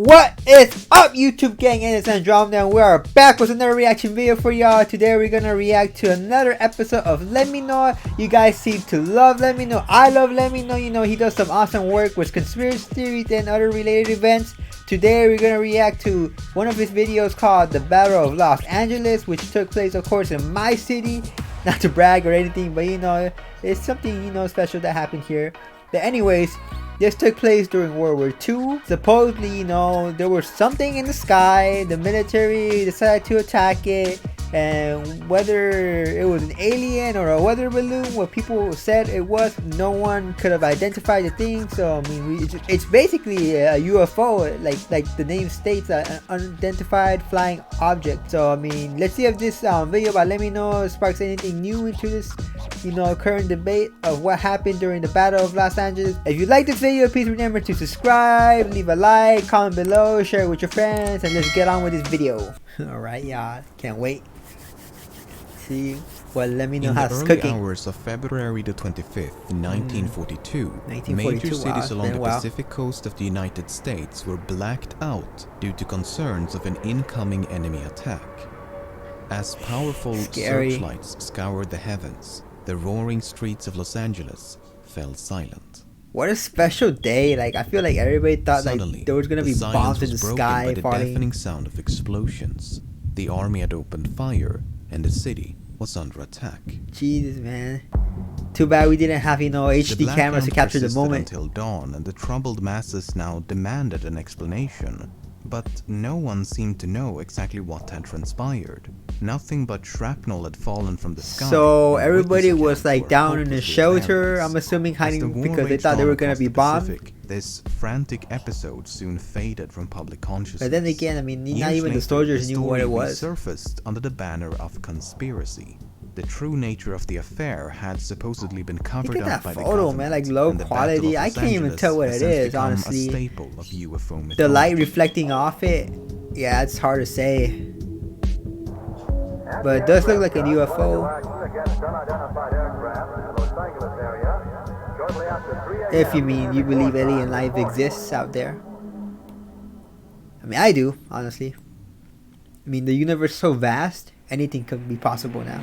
What is up, YouTube gang? And it's Andromeda, and we are back with another reaction video for y'all. Today we're gonna react to another episode of LEMMiNO. You guys seem to love LEMMiNO. I love LEMMiNO. You know, he does some awesome work with conspiracy theories and other related events. Today we're gonna react to one of his videos called The Battle of Los Angeles, which took place, of course, in my city. Not to brag or anything, but you know, it's something, you know, special that happened here. But anyways, this took place during World War II. Supposedly, you know, there was something in the sky. The military decided to attack it. And whether it was an alien or a weather balloon, what people said it was, no one could have identified the thing. So, I mean, it's basically a UFO, like the name states, an unidentified flying object. So, I mean, let's see if this video by LEMMiNO sparks anything new into this, you know, current debate of what happened during the Battle of Los Angeles. If you like this video, please remember to subscribe, leave a like, comment below, share it with your friends, and let's get on with this video. Alright, y'all, can't wait. See what LEMMiNO has cooking. In the early hours of February the 25th, 1942, major cities along the Pacific coast of the United States were blacked out due to concerns of an incoming enemy attack. As powerful searchlights scoured the heavens, the roaring streets of Los Angeles fell silent. What a special day. Like, I feel like everybody thought Suddenly, like there was gonna be bombs in the sky by the falling. deafening sound of explosions. The army had opened fire and the city was under attack. Jesus, man. Too bad we didn't have, you know, HD cameras to capture the moment. Until dawn, and the troubled masses now demanded an explanation. But no one seemed to know exactly what had transpired. Nothing but shrapnel had fallen from the sky. So everybody was like down in the shelter, I'm assuming, hiding because they thought they were gonna be bombed. This frantic episode soon faded from public consciousness. But then again, I mean, not even the soldiers knew what it was. Surfaced under the banner of conspiracy. The true nature of the affair had supposedly been covered up by the government. Man, like low quality. I can't even tell what it is, honestly. A staple of UFO mythology. The light reflecting off it, yeah, it's hard to say. But it does look like a UFO. If you mean you believe alien life exists out there. I mean, I do, honestly. I mean, the universe is so vast, anything could be possible now.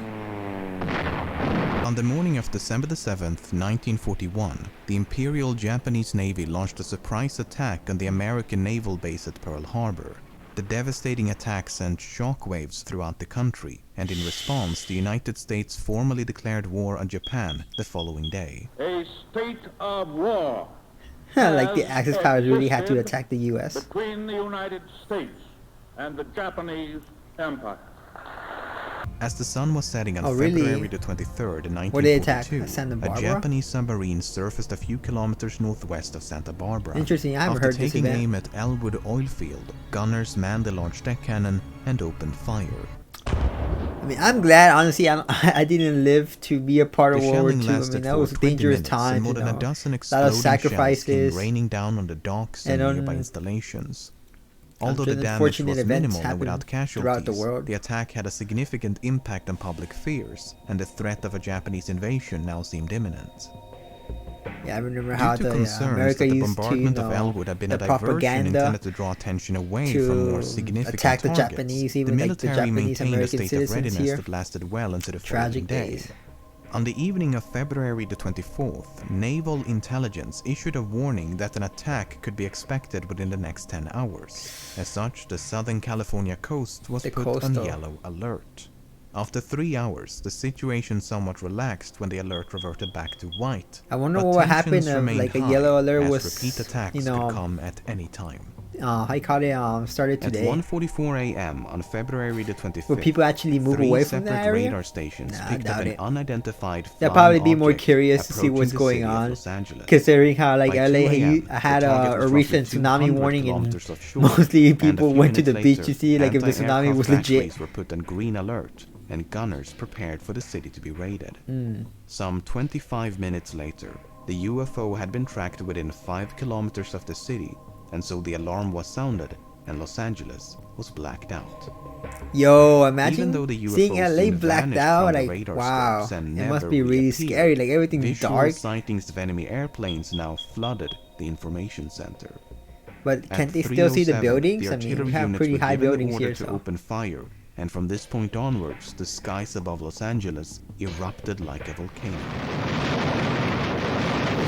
On the morning of December the 7th, 1941, the Imperial Japanese Navy launched a surprise attack on the American naval base at Pearl Harbor. The devastating attack sent shockwaves throughout the country, and in response, the United States formally declared war on Japan the following day. A state of war. Like the Axis powers really had to attack the U.S. Between the United States and the Japanese Empire. As the sun was setting on February the 23rd, 1942, a Japanese submarine surfaced a few kilometers northwest of Santa Barbara. Interesting, I haven't heard this event. After taking aim at Elwood oil field, gunners manned the large deck cannon and opened fire. I mean, I'm glad, honestly, I didn't live to be a part of World War II. I mean, that was a dangerous time, you know. A dozen a lot of sacrifices raining down on the docks and nearby installations. Although the damage was minimal and without casualties, the attack had a significant impact on public fears, and the threat of a Japanese invasion now seemed imminent. Yeah, I remember how America used to, you know, Elwood had been the propaganda intended to draw attention away from more significant attack the targets. Japanese, even like the Japanese American citizens here. That lasted well into the following day. On the evening of February the 24th, Naval Intelligence issued a warning that an attack could be expected within the next 10 hours. As such, the Southern California coast was put on yellow alert. After 3 hours, the situation somewhat relaxed when the alert reverted back to white. I wonder what happened if like a yellow alert was, repeat attacks you know, could come at any time. I caught it started today. At 1:44 a.m. on February the 25th, will people actually move away from that area? Radar stations picked up an unidentified they'll probably be more curious to see what's going on, considering how like LA had a recent tsunami warning and mostly people went to the beach to see like if the tsunami was legit. Were put on green alert, and gunners prepared for the city to be raided. Some 25 minutes later, the UFO had been tracked within 5 kilometers of the city, and so the alarm was sounded and Los Angeles was blacked out. Yo, imagine seeing LA blacked out, like wow, it must be really scary, like everything's dark. Sightings of enemy airplanes now flooded the information center. But At can't they still see the 3:07, buildings? the I mean, we artillery have units pretty were high given the buildings order here, to so. open fire, and from this point onwards, the skies above Los Angeles erupted like a volcano.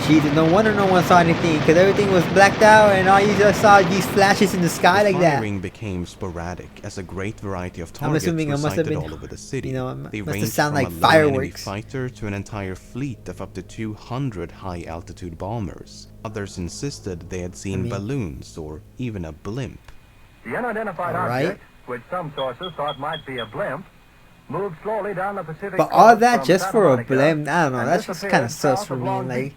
Jesus, no wonder no one saw anything, because everything was blacked out and all you just saw these flashes in the sky The like that. firing became sporadic as a great variety of I'm targets assuming were it must have sighted been, all over the city. you know, it They must have ranged sounded from like a lone enemy fireworks. fighter to an entire fleet of up to 200 high-altitude bombers. Others insisted they had seen balloons or even a blimp. The unidentified object, which some sources thought might be a blimp, moved slowly down the Pacific But coast all that from just Santa for a Monica blimp? I don't know. and That's just kind of disappeared sus for south of me. Long Like, Beach.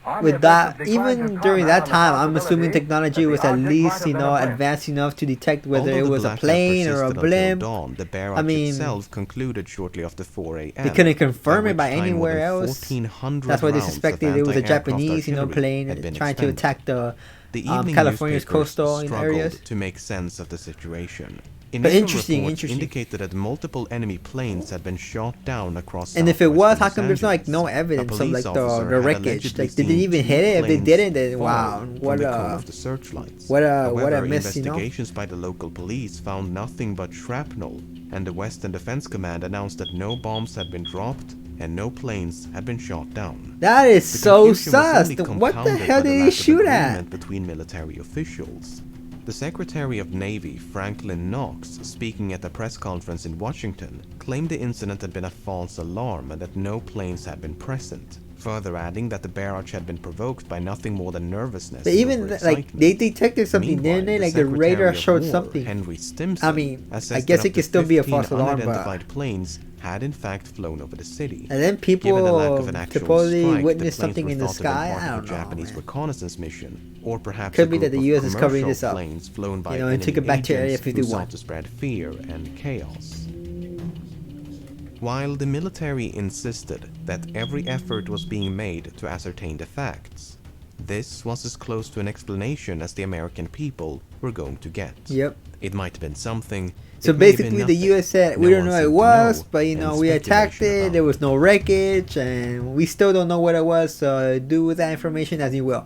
Army with that, officials declined even to during comment that on the time, I'm possibility assuming technology that was the at object least, might have you been know, a blimp. advanced enough to detect whether Although it the was a blackout plane or a persisted until blimp. dawn, the barrage I mean, itself concluded shortly after 4 a.m. They couldn't confirm at it by which time more anywhere than else. 1,400 That's why they rounds of suspected it was a anti-aircraft Japanese, you know, artillery plane had been trying to expended. attack the The evening California's newspapers coastal struggled areas. to make sense of the situation. But Initial interesting, reports interesting. indicated that multiple enemy planes had been shot down across. And if it was, how southwestern come there's Los like no Angeles? evidence A of police like officer the had wreckage? allegedly Like, did they seen even two hit it? If they planes didn't, then fall wow, from what the cone of the searchlights. what a However, miss, you know? investigations by the local police found nothing but shrapnel, and the Western Defense Command announced that no bombs had been dropped and no planes had been shot down. That is The so confusion was sus. only What the compounded hell by the did they lack of shoot at? agreement between military officials. The Secretary of Navy, Franklin Knox, speaking at a press conference in Washington, claimed the incident had been a false alarm and that no planes had been present, further adding that the barrage had been provoked by nothing more than nervousness. But even like they detected something, didn't they? Like the radar showed something. Henry Stimson, I mean, I assessed guess that it could still be a false alarm, but unidentified planes had in fact flown over the city. and then Given the lack people of an actual supposedly strike, witnessed the planes something were in the thought to have been sky. part I of don't a know, Japanese man. reconnaissance mission, or perhaps Could a be that group the of US is covering commercial this up. planes flown by You know, and took enemy it back to Area agents who 51. sought to spread fear and chaos. While the military insisted that every effort was being made to ascertain the facts, this was as close to an explanation as the American people were going to get. Yep. It might have been something. So it may have been basically, the nothing. U.S. said we No don't one know seemed it to was, know, but you and know we attacked speculation it. There was no wreckage, and we still don't know what it was. So do with that information as you will.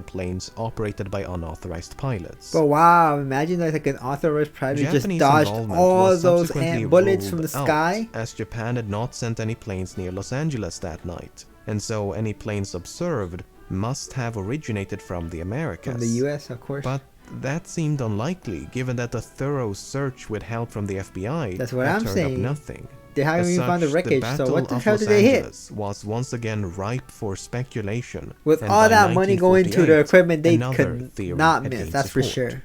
Planes operated by unauthorized pilots. But wow, imagine that like an authorized pilot just Japanese dodged involvement all was those subsequently bullets from the ruled out, sky. as Japan had not sent any planes near Los Angeles that night, and so any planes observed must have originated from the Americas. From the U.S., of course. But that seemed unlikely, given that a thorough search with help from the FBI That's what had I'm turned saying. up nothing. They haven't As even found the such, wreckage, so Battle what the of hell Los did they hit? Angeles was once again ripe for speculation. With and all by that money going to the 1948, equipment, they another could theory not had miss, gained that's for support. sure.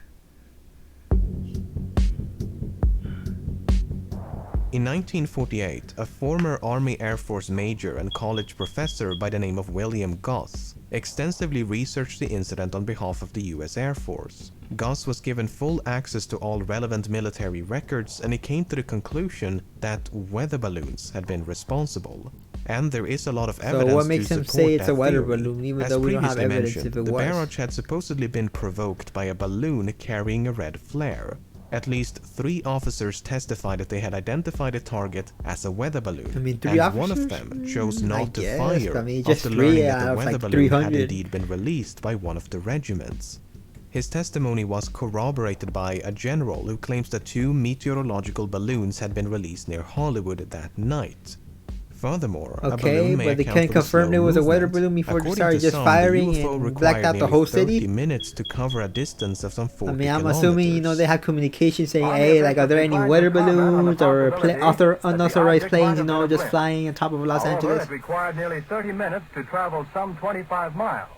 In 1948, a former Army Air Force major and college professor by the name of William Goss extensively researched the incident on behalf of the US Air Force. Goss was given full access to all relevant military records, and he came to the conclusion that weather balloons had been responsible. And there is a lot of evidence what makes to him support say it's that a weather theory. balloon, even As though we don't have previously evidence mentioned, if it the was? barrage had supposedly been provoked by a balloon carrying a red flare. At least 3 officers testified that they had identified a target as a weather balloon, I mean, 3 and one of officers? them chose I not to guess, fire I mean, just after 3 learning that out the of, weather like, balloon had 300. indeed been released by one of the regiments. His testimony was corroborated by a general who claims that 2 meteorological balloons had been released near Hollywood that night. Furthermore, a Okay, balloon may but they account can't for the confirm slow it was a weather movement. balloon before they According started to just some, firing the UFO and required blacked out the nearly whole 30 city? minutes to cover a distance of some 40 I mean, I'm kilometers. assuming, you know, they have communication saying, hey, like, are there any weather balloons or unauthorized planes, you know, just flying on top of Los However, Angeles? it required nearly 30 minutes to travel some 25 miles,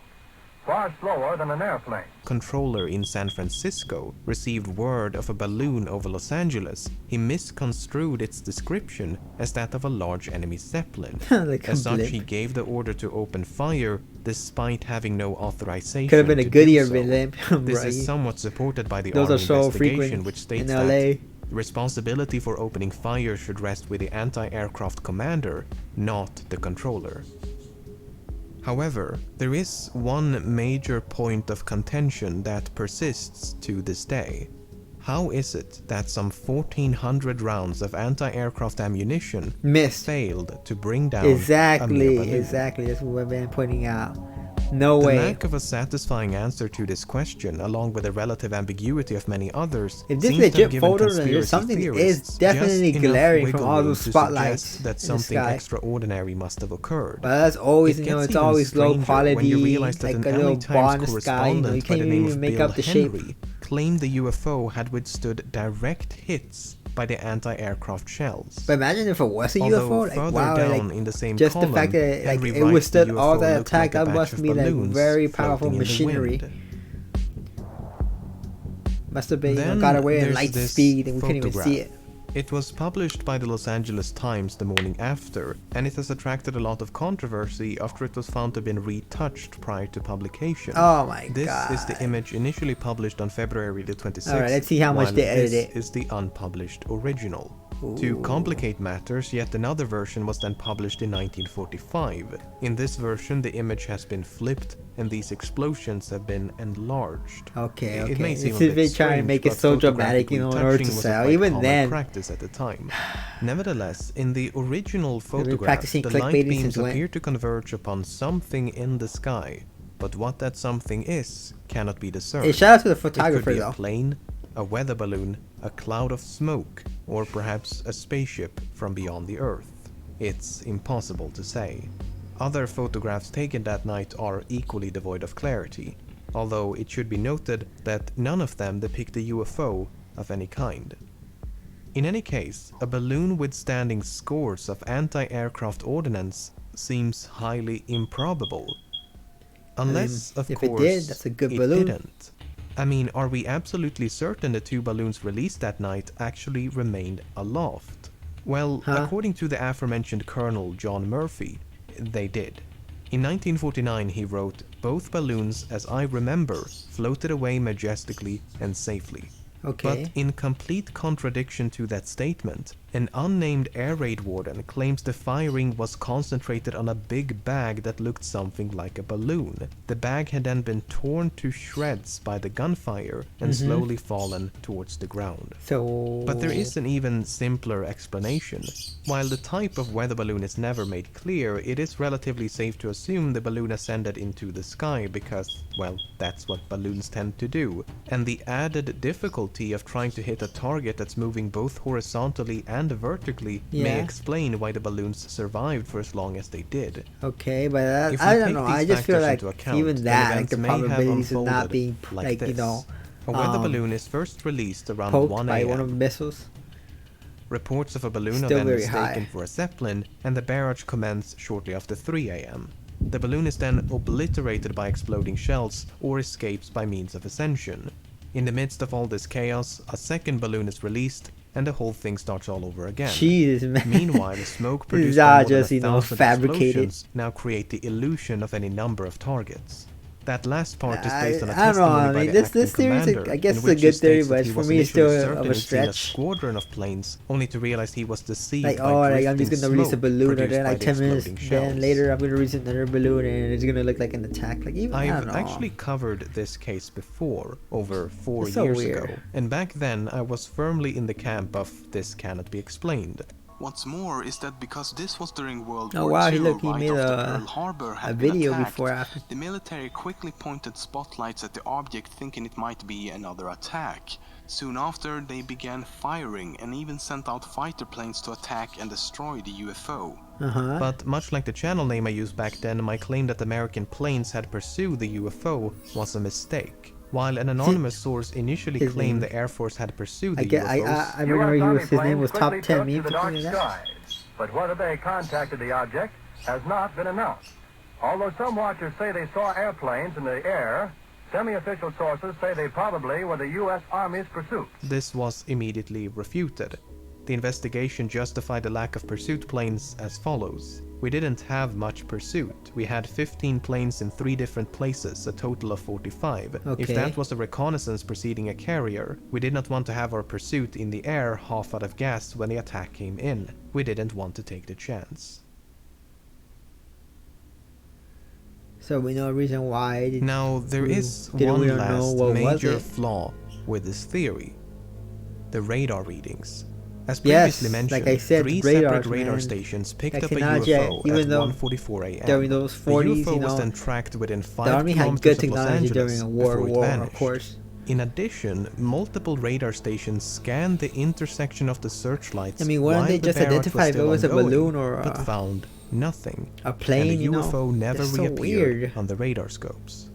far slower than an airplane. Controller in San Francisco received word of a balloon over Los Angeles. He misconstrued its description as that of a large enemy zeppelin. Like a As such, blimp. he gave the order to open fire despite having no authorization. Could have been a to goodie do or so. blimp, This right? is somewhat supported by the Those Army are so investigation, frequent which states in that LA. responsibility for opening fire should rest with the anti-aircraft commander, not the controller. However, there is one major point of contention that persists to this day. How is it that some 1,400 rounds of anti-aircraft ammunition Missed. failed to bring down a mere Exactly, balloon? exactly. That's what I've been pointing out. No The way. lack of a satisfying answer to this question, along with the relative ambiguity of many others, If this seems to have legit given photo, then conspiracy there's something theorists is definitely just enough glaring wiggle from all room those to spotlights suggest that in the something sky. extraordinary must have occurred. But that's always, It you know, gets it's even always low stranger quality, when you realize that like an a LA little bar in Times the sky, you know, you correspondent by can't the name even of make Bill out the shape. Henry claimed the UFO had withstood direct hits by the anti-aircraft shells. But imagine if it was a Although UFO, like further wow, down like in the same just column, the fact that like Henry it writes withstood the all UFO that looked attack, like a that batch must of be like balloons very powerful floating in the machinery. wind. Must have been, you know, Then got away in there's light this speed and we couldn't even see photograph. it. It was published by the Los Angeles Times the morning after, and it has attracted a lot of controversy after it was found to have been retouched prior to publication. Oh my This god. is the image initially published on February the 26th. Alright, let's see how much while they edited this it. is the unpublished original. Ooh. To complicate matters, yet another version was then published in 1945. In this version, the image has been flipped, and these explosions have been enlarged. Okay, It okay. may seem It's a a bit bit trying to strange, make it but so dramatic, you know, in order to photographic retouching was a sell. quite Even common then, practice at the time. Nevertheless, in the original photograph, practicing the clickbaiting light beams since when? appear to converge upon something in the sky, but what that something is cannot be discerned. hey, shout out to the It could photographer be though. a plane, a weather balloon, a cloud of smoke, or perhaps a spaceship from beyond the Earth. It's impossible to say. Other photographs taken that night are equally devoid of clarity, although it should be noted that none of them depict a UFO of any kind. In any case, a balloon withstanding scores of anti-aircraft ordnance seems highly improbable. Unless, of if course, it did, that's a good it balloon. didn't. I mean, are we absolutely certain the two balloons released that night actually remained aloft? Well, according to the aforementioned Colonel John Murphy, they did. In 1949 he wrote, "Both balloons, as I remember, floated away majestically and safely." Okay. But in complete contradiction to that statement, an unnamed air raid warden claims the firing was concentrated on a big bag that looked something like a balloon. The bag had then been torn to shreds by the gunfire and slowly fallen towards the ground. So But there is an even simpler explanation. While the type of weather balloon is never made clear, it is relatively safe to assume the balloon ascended into the sky because, well, that's what balloons tend to do. And the added difficulty of trying to hit a target that's moving both horizontally and vertically may explain why the balloons survived for as long as they did. Okay, but If we I don't take know. these I just feel factors like into account, even then that, like events the may have probabilities of not unfolded being like you this. know, A weather balloon is first released around poked 1 by one of a.m. the missiles. Reports of a balloon are Still then very mistaken high. for a zeppelin, and the barrage commences shortly after 3 a.m. The balloon is then obliterated by exploding shells or escapes by means of ascension. In the midst of all this chaos, a second balloon is released, and the whole thing starts all over again. Jesus, man. Meanwhile, the smoke This produced is by all more than just, you know, 1,000 fabricated. explosions now create the illusion of any number of targets. That last part is I based on a don't know. testimony I by mean, the this acting theory is, commander, I guess, in it's a which he good theory, states that but he for was me, it's initially still of certain a he'd seen a stretch. squadron of planes, only to realize he was deceived Like, by oh, like I'm drifting just gonna release a smoke balloon, and produced then by like the 10 minutes, exploding then shells. later I'm gonna release another balloon, and it's gonna look like an attack. Like even I I've don't know. actually covered this case before, over 4 It's so years weird. ago, and back then I was firmly in the camp of this cannot be explained. What's more is that because this was during World Oh War wow, II, he right made after a Pearl Harbor had been video attacked, before after. the military quickly pointed spotlights at the object thinking it might be another attack. Soon after, they began firing and even sent out fighter planes to attack and destroy the UFO. But much like the channel name I used back then, my claim that American planes had pursued the UFO was a mistake. While an anonymous source initially His claimed name. the Air Force had pursued I the get, UFOs, I remember he was, his name planes was top quickly 10 took to meme the or dark something like that. skies, but whether they contacted the object has not been announced. Although some watchers say they saw airplanes in the air, semi-official sources say they probably were the U.S. Army's pursuit. this was immediately refuted. The investigation justified the lack of pursuit planes as follows. We didn't have much pursuit. We had 15 planes in 3 different places, a total of 45. Okay. If that was a reconnaissance preceding a carrier, we did not want to have our pursuit in the air half out of gas when the attack came in. We didn't want to take the chance. So we know a reason why. Now, there is we one don't know last what was major it. flaw with this theory. The radar readings. As Yes, previously mentioned, like I said, 3 radars, separate radar man. stations picked That up a technology, UFO even at though 1:44 a.m. during those The 40s, UFO you was know, then tracked within 5 the army had kilometers good of Los technology Angeles during a before it war, vanished. of course. In addition, multiple radar stations scanned the intersection of the searchlights I mean, wouldn't while they the just barrage identify if it still was a ongoing, balloon or but found nothing. a plane, and the you know? UFO never That's so reappeared weird. on the radar scopes.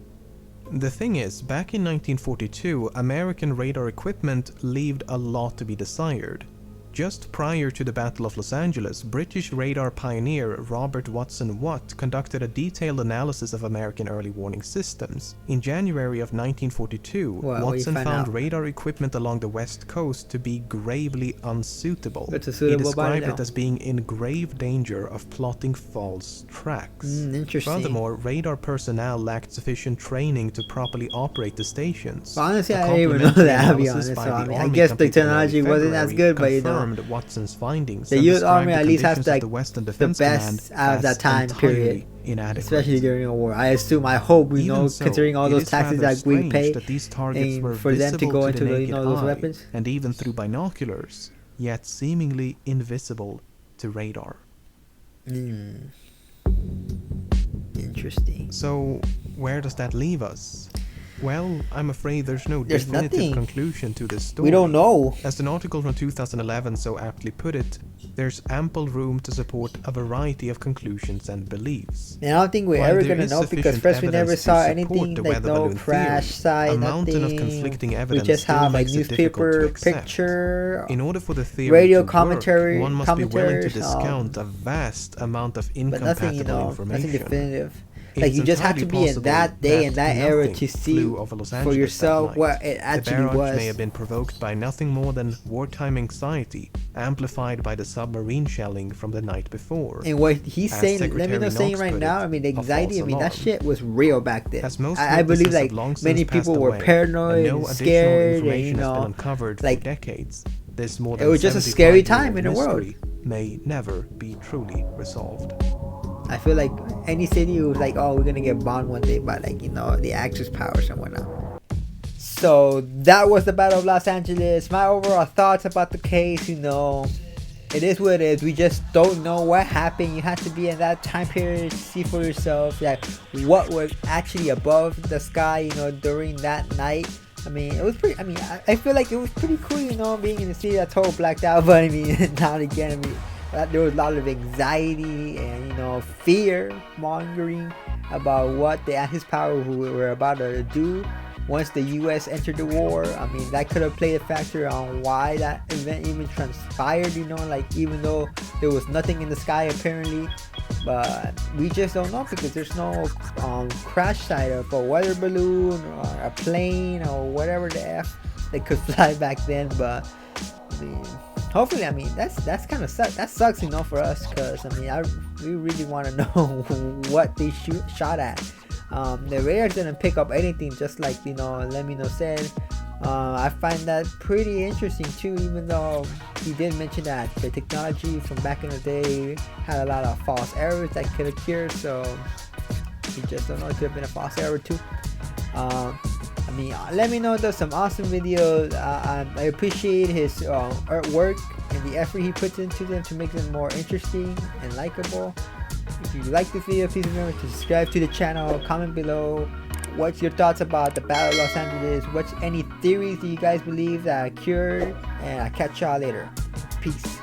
The thing is, back in 1942, American radar equipment left a lot to be desired. Just prior to the Battle of Los Angeles, British radar pioneer Robert Watson Watt conducted a detailed analysis of American early warning systems. In January of 1942, Watson found radar equipment along the west coast to be gravely unsuitable. He described it as being in grave danger of plotting false tracks. Interesting. Furthermore, radar personnel lacked sufficient training to properly operate the stations. Well, honestly, I didn't even know that, I'll be honest. So, I mean, I guess the technology wasn't as good, but you know, Watson's findings the and U.S. Army described at the least has conditions of like the Western the Defense best Command out of that as time period, entirely inadequate. especially during a war. I assume, I hope, we Even know, so, considering all it those is taxes rather that we strange pay, that these targets were and for them to visible go to into the the, naked those eye, weapons. and even through binoculars, yet seemingly invisible to radar. Interesting. So, where does that leave us? Well, I'm afraid there's no definitive nothing. conclusion to this story. We don't know. As an article from 2011 so aptly put it, there's ample room to support a variety of conclusions and beliefs. And I don't think we're While ever there gonna is know because sufficient first we never evidence to saw support anything the like weather no balloon crash theory, site, a mountain nothing. of conflicting We evidence just still have like makes it difficult to newspaper accept. picture, In order for the theory radio to commentary, work, one must be willing to commentaries, discount a vast amount of but incompatible nothing, you know, information. nothing definitive. Like It's you just have to entirely be in possible that day and that era nothing to see flew over Los for Angeles that yourself night. what it actually The barrage was. may have been provoked by nothing more than wartime anxiety, amplified by the submarine shelling from the night before. And what he's As saying, Secretary LEMMiNO saying Knox right put now, it, I mean, the a anxiety, I false mean, that alarm. shit was real back then. As most I believe witnesses like have long many since passed people were away, paranoid and no and additional scared, and information you has been know, uncovered like, for decades. This more it than was just a scary 75-year-old time in the world. mystery may never be truly resolved. I feel like any city was like, oh, we're gonna get bombed one day by like, you know, the Axis powers and whatnot. So that was the Battle of Los Angeles. My overall thoughts about the case, you know, it is what it is. We just don't know what happened. You have to be in that time period to see for yourself like what was actually above the sky, you know, during that night. I mean, it was pretty, I mean, I feel like it was pretty cool, you know, being in the city that's total blacked out, but I mean, now and again, I mean, there was a lot of anxiety and, you know, fear mongering about what the Axis power were about to do once the U.S. entered the war. I mean, that could have played a factor on why that event even transpired, you know, like even though there was nothing in the sky apparently, but we just don't know because there's no crash site of a weather balloon or a plane or whatever the F they could fly back then. But I mean, hopefully, I mean, that's kind of that sucks, you know, for us, because I mean, we really want to know what they shot at. The radars didn't pick up anything, just like, you know, LEMMiNO said. I find that pretty interesting too, even though he did mention that the technology from back in the day had a lot of false errors that could occur, so we just don't know, it could have been a false error too. I mean, LEMMiNO does some awesome videos. I appreciate his artwork and the effort he puts into them to make them more interesting and likable. If you like this video, please remember to subscribe to the channel, comment below what's your thoughts about the Battle of Los Angeles, what's any theories that you guys believe that occurred, and I'll catch y'all later. Peace.